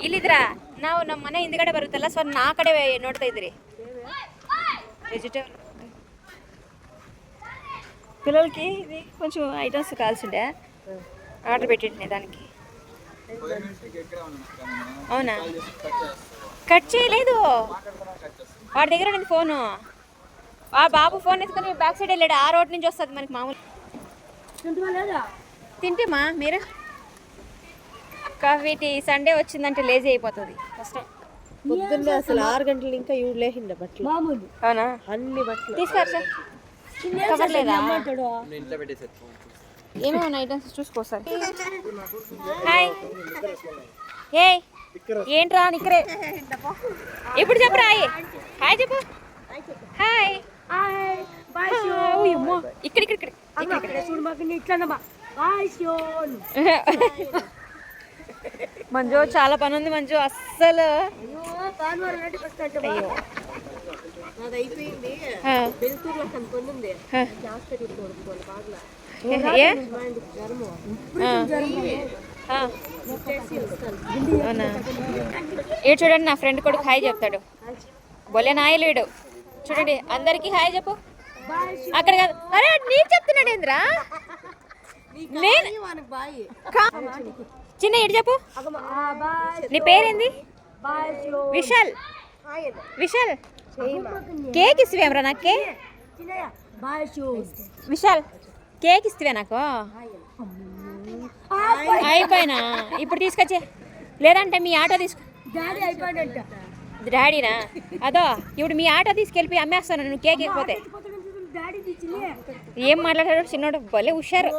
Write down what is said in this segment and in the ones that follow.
ಇಲ್ಲಿದ್ರಾ ನಾವು ನಮ್ಮ ಮನೆ ಹಿಂದ್ಗಡೆ ಬರುತ್ತಲ್ಲ ಸೊ ನಾ ಕಡೆ ನೋಡ್ತಾ ಇದ್ರಿ వెజిటేబుల్ పిల్లలకి ఇది కొంచెం ఐటమ్స్ కావాల్సిండే ఆర్డర్ పెట్టిండే దానికి. అవునా కట్ చేయలేదు వాడి దగ్గర ఉంది ఫోను. ఆ బాబు ఫోన్ ఎత్తుకొని బ్యాక్ సైడ్ వెళ్ళాడు. ఆ రోడ్ నుంచి వస్తుంది మనకి మామూలు. తింటేమా మీరు వీటి సండే వచ్చిందంటే లేజీ అయిపోతుంది కష్టం. పొద్దున్నే అసలు 6 గంటలు ఇంకా లేhinda బట్టలు. అవునా అన్ని బట్టలు తీసుకొచ్చా కవర్ లేదా ఏమేమి ఉన్నాయి ఐటమ్స్ చూసుకో సార్. హాయ్ ఏ ఏంట్రా నిక్కరే ఇప్పుడు చెప్పరా హాయ్ చెప్పు. హాయ్ ఇక్కడ ఇక్కడ మంజు చాలా పని ఉంది మంజు అస్సలు. ఏ చూడండి నా ఫ్రెండ్ కొడుకు హాయ్ చెప్తాడు. బొలే నాయలు వీడు చూడండి. అందరికి హాయ్ చెప్పు. అక్కడ కాదు అరే నీకు చెప్తున్నాడు ఏంద్రా. చిన్న ఇటు చెప్పు. నీ పేరేంది? విశాల్. విశాల్ కేక్ ఇస్తువేమరా నాకు? విశాల్ కేక్ ఇస్తువే నాకు? అయిపోయినా ఇప్పుడు తీసుకొచ్చే లేదంటే మీ ఆటో తీసుకు. డాడీనా అదో ఇప్పుడు మీ ఆటో తీసుకెళ్ళిపోయి అమ్మేస్తాను నువ్వు కేక్ ఇకపోతే. ఏం మాట్లాడాడు చిన్నోడు భలే హుషారు.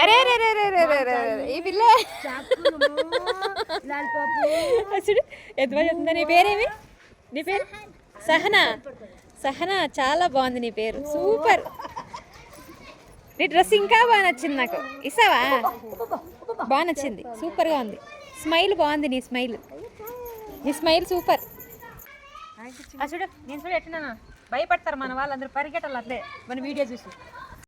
అరే రే రే రే రే రే ఈ పిల్ల చూడు ఎంత బాగా చెప్తుందా. నీ పేరేమి? నీ పేరు సహనా. సహనా చాలా బాగుంది నీ పేరు. సూపర్. నీ డ్రెస్ ఇంకా బాగా నచ్చింది నాకు. ఇస్తావా? బాగా నచ్చింది. సూపర్గా ఉంది. స్మైల్ బాగుంది. నీ స్మైల్ సూపర్. చూడు నేను చూడు ఎట్లా భయపడతారు మన వాళ్ళందరూ పరిగెట్టాలి అట్లే మన వీడియో చూసి.